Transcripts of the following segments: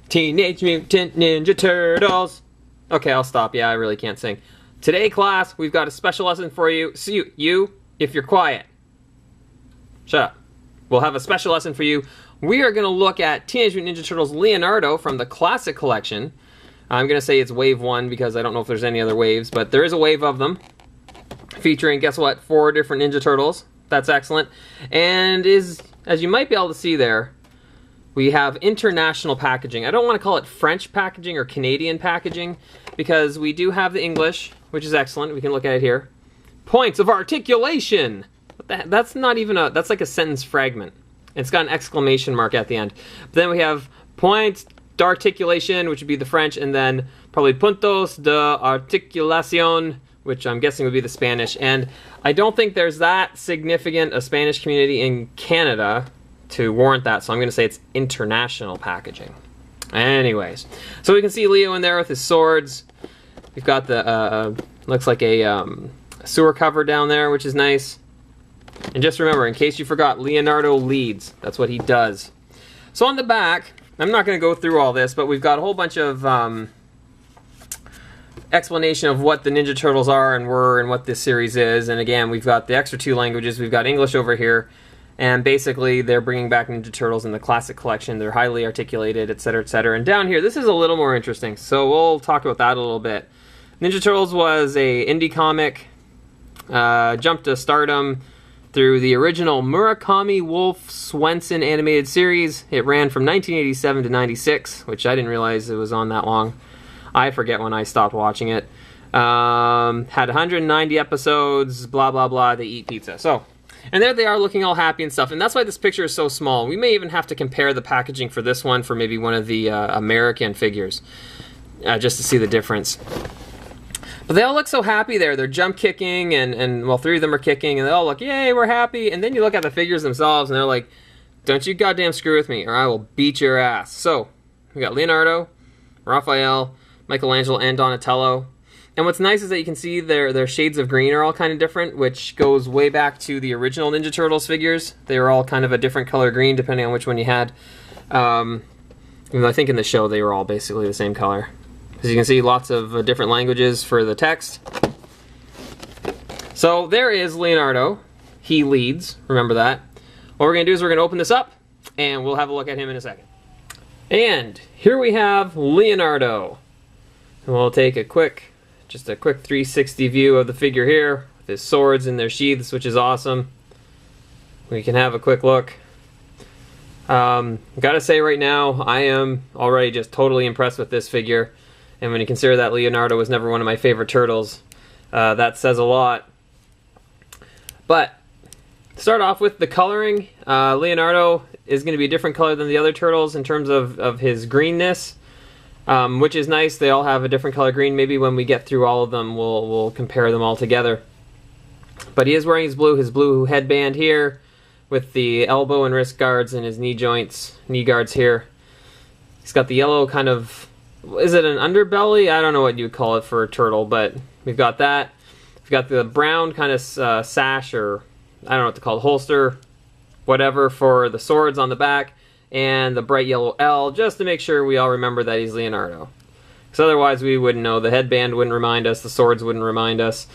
Teenage Mutant Ninja Turtles. Okay, I'll stop. Yeah, I really can't sing. Today, class, we've got a special lesson for you. So you, if you're quiet, shut up. We'll have a special lesson for you. We are going to look at Teenage Mutant Ninja Turtles Leonardo from the Classic Collection. I'm going to say it's Wave 1 because I don't know if there's any other waves, but there is a wave of them. Featuring, guess what, 4 different Ninja Turtles. That's excellent. And as you might be able to see there, we have international packaging. I don't want to call it French packaging or Canadian packaging because we do have the English, which is excellent. We can look at it here. Points of articulation. That's not even that's like a sentence fragment. It's got an exclamation mark at the end. But then we have points d'articulation, which would be the French, and then probably puntos de articulación, which I'm guessing would be the Spanish. And I don't think there's that significant a Spanish community in Canada to warrant that, so I'm going to say it's international packaging. Anyways, so we can see Leo in there with his swords. We've got the, looks like a sewer cover down there, which is nice. And just remember, in case you forgot, Leonardo leads. That's what he does. So on the back, I'm not going to go through all this, but we've got a whole bunch of explanation of what the Ninja Turtles are and were and what this series is. And again, we've got the extra 2 languages. We've got English over here. And basically, they're bringing back Ninja Turtles in the Classic Collection. They're highly articulated, etc., etc. And down here, this is a little more interesting. So we'll talk about that a little bit. Ninja Turtles was a indie comic. Jumped to stardom through the original Murakami Wolf Swenson animated series. It ran from 1987 to 96, which I didn't realize it was on that long. I forget when I stopped watching it. Had 190 episodes, blah, blah, blah. They eat pizza. So, and there they are looking all happy and stuff. And that's why this picture is so small. We may even have to compare the packaging for this one for maybe one of the American figures, just to see the difference. But they all look so happy there. They're jump kicking, and well, 3 of them are kicking, and they all look, yay, we're happy. And then you look at the figures themselves, and they're like, don't you goddamn screw with me, or I will beat your ass. So, we got Leonardo, Raphael, Michelangelo, and Donatello. And what's nice is that you can see their shades of green are all kind of different, which goes way back to the original Ninja Turtles figures. They were all kind of a different color green, depending on which one you had. Even though I think in the show they were all basically the same color. As you can see, lots of different languages for the text. So there is Leonardo. He leads, remember that. What we're going to do is we're going to open this up, and we'll have a look at him in a second. And here we have Leonardo. And we'll take just a quick 360 view of the figure here, with his swords in their sheaths, which is awesome. We can have a quick look. Gotta say right now, I am already just totally impressed with this figure. And when you consider that Leonardo was never one of my favorite turtles, that says a lot. But, to start off with the coloring, Leonardo is going to be a different color than the other turtles in terms of his greenness, which is nice. They all have a different color green. Maybe when we get through all of them, we'll compare them all together. But he is wearing his blue headband here, with the elbow and wrist guards and his knee guards here. He's got the yellow kind of, is it an underbelly? I don't know what you would call it for a turtle, but we've got that. We've got the brown kind of sash, or I don't know what to call it, holster, whatever, for the swords on the back, and the bright yellow L, just to make sure we all remember that he's Leonardo. Because otherwise we wouldn't know. The headband wouldn't remind us, the swords wouldn't remind us,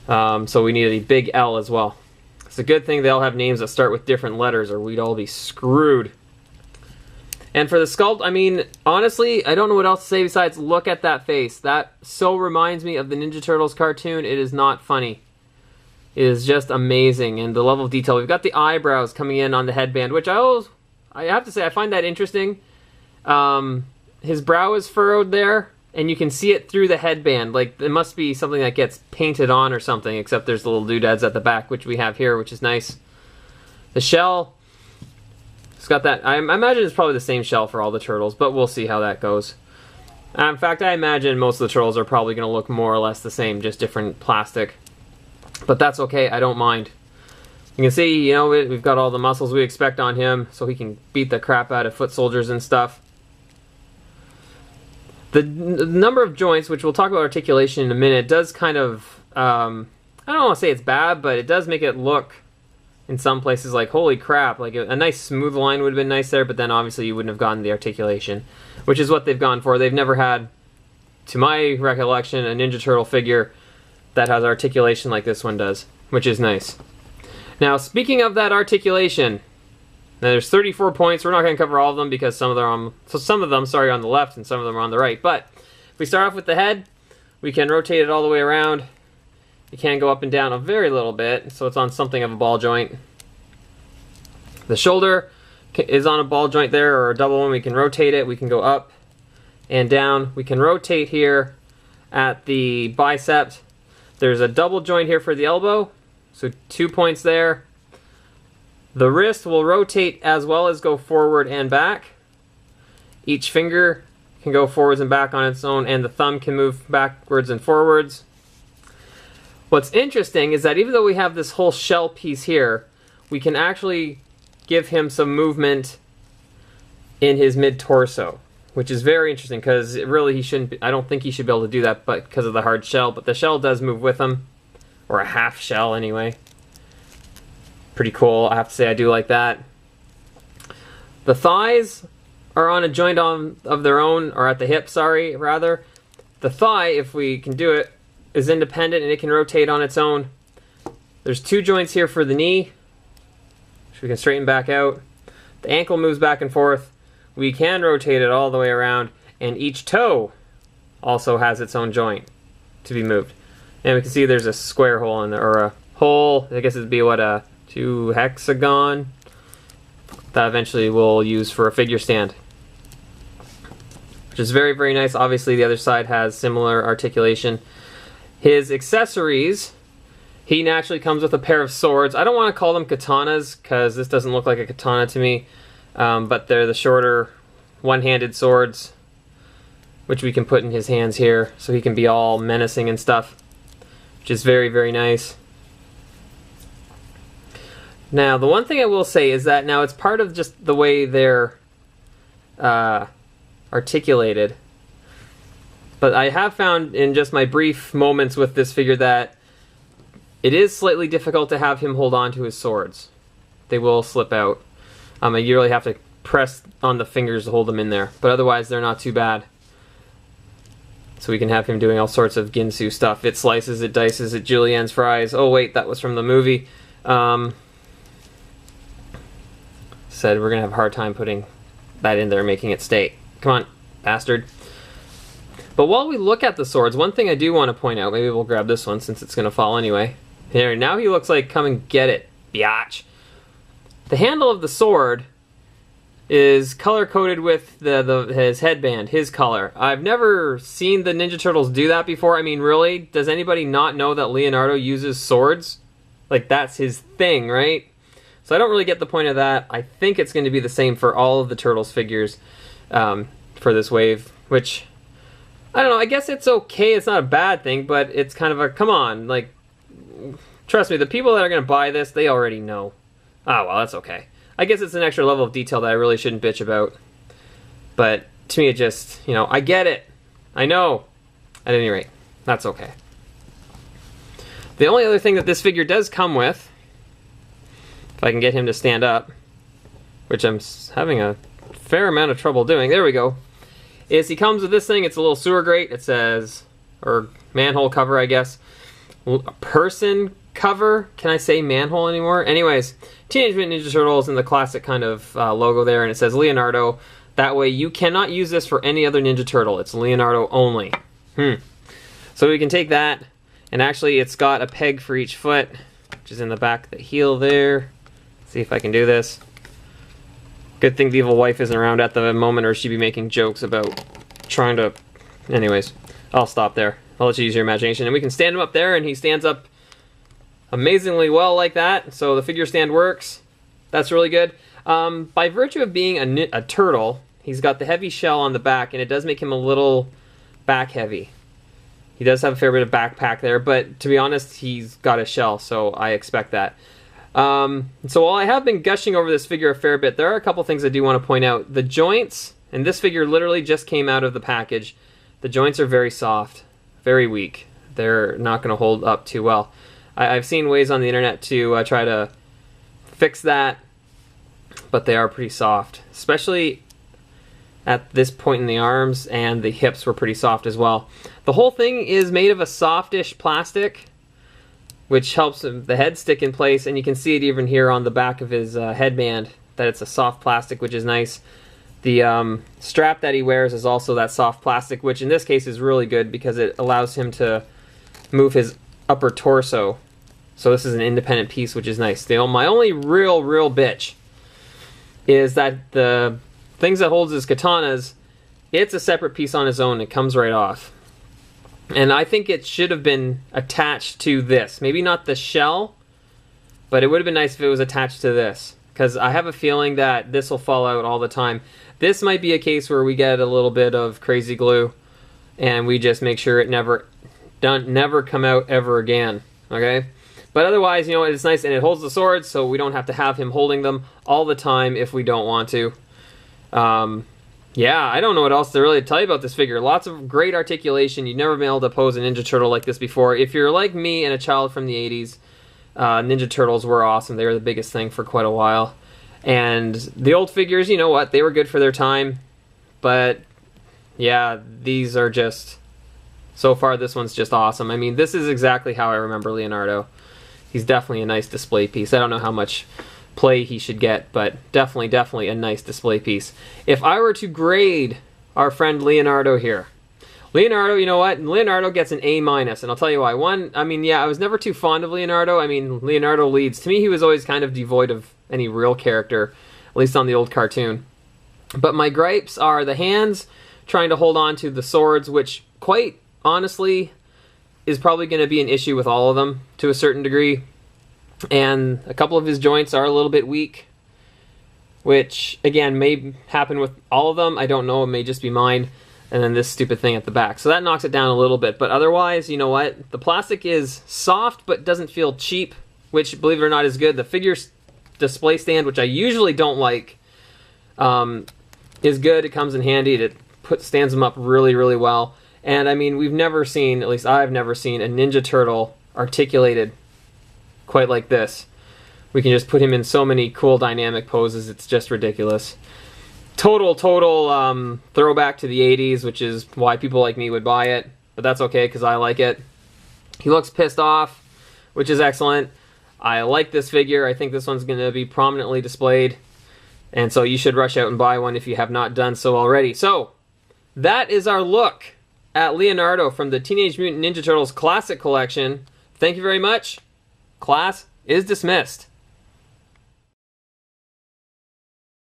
so we needed a big L as well. It's a good thing they all have names that start with different letters, or we'd all be screwed. And for the sculpt, I mean, honestly, I don't know what else to say besides look at that face. That so reminds me of the Ninja Turtles cartoon. It is not funny. It is just amazing. And the level of detail. We've got the eyebrows coming in on the headband, which I have to say, I find that interesting. His brow is furrowed there, and you can see it through the headband. Like, it must be something that gets painted on or something, except there's the little doodads at the back, which we have here, which is nice. The shell, it's got that, I imagine it's probably the same shell for all the turtles, but we'll see how that goes. In fact, I imagine most of the turtles are probably going to look more or less the same, just different plastic. But that's okay, I don't mind. You can see, you know, we've got all the muscles we expect on him, so he can beat the crap out of foot soldiers and stuff. The number of joints, which we'll talk about articulation in a minute, does kind of, I don't want to say it's bad, but it does make it look in some places, like, holy crap, like a nice smooth line would have been nice there, but then obviously you wouldn't have gotten the articulation, which is what they've gone for. They've never had, to my recollection, a Ninja Turtle figure that has articulation like this one does, which is nice. Now, speaking of that articulation, now there's 34 points. We're not going to cover all of them because some of them are on the left and some of them are on the right. But if we start off with the head, we can rotate it all the way around. You can go up and down a very little bit, so it's on something of a ball joint. The shoulder is on a ball joint there, or a double one. We can rotate it. We can go up and down. We can rotate here at the bicep. There's a double joint here for the elbow, so 2 points there. The wrist will rotate as well as go forward and back. Each finger can go forwards and back on its own, and the thumb can move backwards and forwards. What's interesting is that even though we have this whole shell piece here, we can actually give him some movement in his mid-torso, which is very interesting because really I don't think he should be able to do that, but because of the hard shell, but the shell does move with him, or a half shell anyway. Pretty cool, I have to say, I do like that. The thighs are on a joint of their own, or at the hip, sorry, rather. The thigh, if we can do it, is independent and it can rotate on its own. There's 2 joints here for the knee, which we can straighten back out. The ankle moves back and forth. We can rotate it all the way around, and each toe also has its own joint to be moved. And we can see there's a square hole in there, or a hole, I guess it'd be what, a 2 hexagon that eventually we'll use for a figure stand, which is very, very nice. Obviously the other side has similar articulation. His accessories, he naturally comes with a pair of swords. I don't want to call them katanas because this doesn't look like a katana to me, but they're the shorter one-handed swords, which we can put in his hands here so he can be all menacing and stuff, which is very, very nice. Now, the one thing I will say is that now it's part of just the way they're articulated, but I have found in just my brief moments with this figure that it is slightly difficult to have him hold on to his swords. They will slip out. You really have to press on the fingers to hold them in there, but otherwise they're not too bad. So we can have him doing all sorts of Ginsu stuff. It slices, it dices, it juliennes fries. Oh wait, that was from the movie. Said we're gonna have a hard time putting that in there, making it stay. Come on, bastard. But while we look at the swords, one thing I do want to point out, maybe we'll grab this one since it's gonna fall anyway. Here, now he looks like come and get it, biatch. The handle of the sword is color-coded with his headband, his color. I've never seen the Ninja Turtles do that before. I mean, really? Does anybody not know that Leonardo uses swords? Like, that's his thing, right? So I don't really get the point of that. I think it's going to be the same for all of the Turtles figures for this wave, which, I don't know, I guess it's okay. It's not a bad thing, but it's kind of a, come on, like, trust me, the people that are going to buy this, they already know. Oh, well, that's okay. I guess it's an extra level of detail that I really shouldn't bitch about. But to me, it just, you know, I get it. I know. At any rate, that's okay. The only other thing that this figure does come with, if I can get him to stand up, which I'm having a fair amount of trouble doing, there we go, is he comes with this thing. It's a little sewer grate. It says, or manhole cover, I guess. Person cover? Can I say manhole anymore? Anyways, Teenage Mutant Ninja Turtles and the classic kind of logo there, and it says Leonardo. That way you cannot use this for any other Ninja Turtle. It's Leonardo only. So we can take that, and actually it's got a peg for each foot, which is in the back of the heel there. Let's see if I can do this. Good thing the evil wife isn't around at the moment, or she'd be making jokes about trying to... Anyways, I'll stop there. I'll let you use your imagination. And we can stand him up there, and he stands up amazingly well like that. So the figure stand works. That's really good. By virtue of being a turtle, he's got the heavy shell on the back, and it does make him a little back heavy. He does have a fair bit of backpack there, but to be honest, he's got a shell, so I expect that. So while I have been gushing over this figure a fair bit, there are a couple things I do want to point out. The joints, and this figure literally just came out of the package, the joints are very soft, very weak. They're not going to hold up too well. I've seen ways on the internet to try to fix that, but they are pretty soft, especially at this point in the arms, and the hips were pretty soft as well. The whole thing is made of a softish plastic, which helps the head stick in place, and you can see it even here on the back of his headband, that it's a soft plastic, which is nice. The strap that he wears is also that soft plastic, which in this case is really good because it allows him to move his upper torso. So this is an independent piece, which is nice. My only real bitch is that the things that holds his katanas, it's a separate piece on its own. It comes right off. And I think it should have been attached to this. Maybe not the shell, but it would have been nice if it was attached to this, because I have a feeling that this will fall out all the time. This might be a case where we get a little bit of crazy glue and we just make sure it never come out ever again, okay? But otherwise, you know, it's nice, and it holds the swords, so we don't have to have him holding them all the time if we don't want to. Yeah, I don't know what else to really tell you about this figure. Lots of great articulation. You've never been able to pose a Ninja Turtle like this before. If you're like me and a child from the 80s, Ninja Turtles were awesome. They were the biggest thing for quite a while. And the old figures, you know what, they were good for their time. But yeah, these are just, so far this one's just awesome. I mean, this is exactly how I remember Leonardo. He's definitely a nice display piece. I don't know how much play he should get, but definitely a nice display piece. If I were to grade our friend Leonardo here, Leonardo, you know what? Leonardo gets an A-, and I'll tell you why. One, I mean, yeah, I was never too fond of Leonardo. I mean, Leonardo leads. To me, he was always kind of devoid of any real character, at least on the old cartoon. But my gripes are the hands trying to hold on to the swords, which, quite honestly, is probably going to be an issue with all of them to a certain degree. And a couple of his joints are a little bit weak, which, again, may happen with all of them. I don't know. It may just be mine. And then this stupid thing at the back. So that knocks it down a little bit. But otherwise, you know what? The plastic is soft but doesn't feel cheap, which, believe it or not, is good. The figure display stand, which I usually don't like, is good. It comes in handy. It stands them up really well. And, I mean, we've never seen, at least I've never seen, a Ninja Turtle articulated quite like this. We can just put him in so many cool dynamic poses. It's just ridiculous. Total throwback to the 80s, which is why people like me would buy it. But that's okay, because I like it. He looks pissed off, which is excellent. I like this figure. I think this one's going to be prominently displayed. And so you should rush out and buy one if you have not done so already. So, that is our look at Leonardo from the Teenage Mutant Ninja Turtles Classic Collection. Thank you very much. Class is dismissed.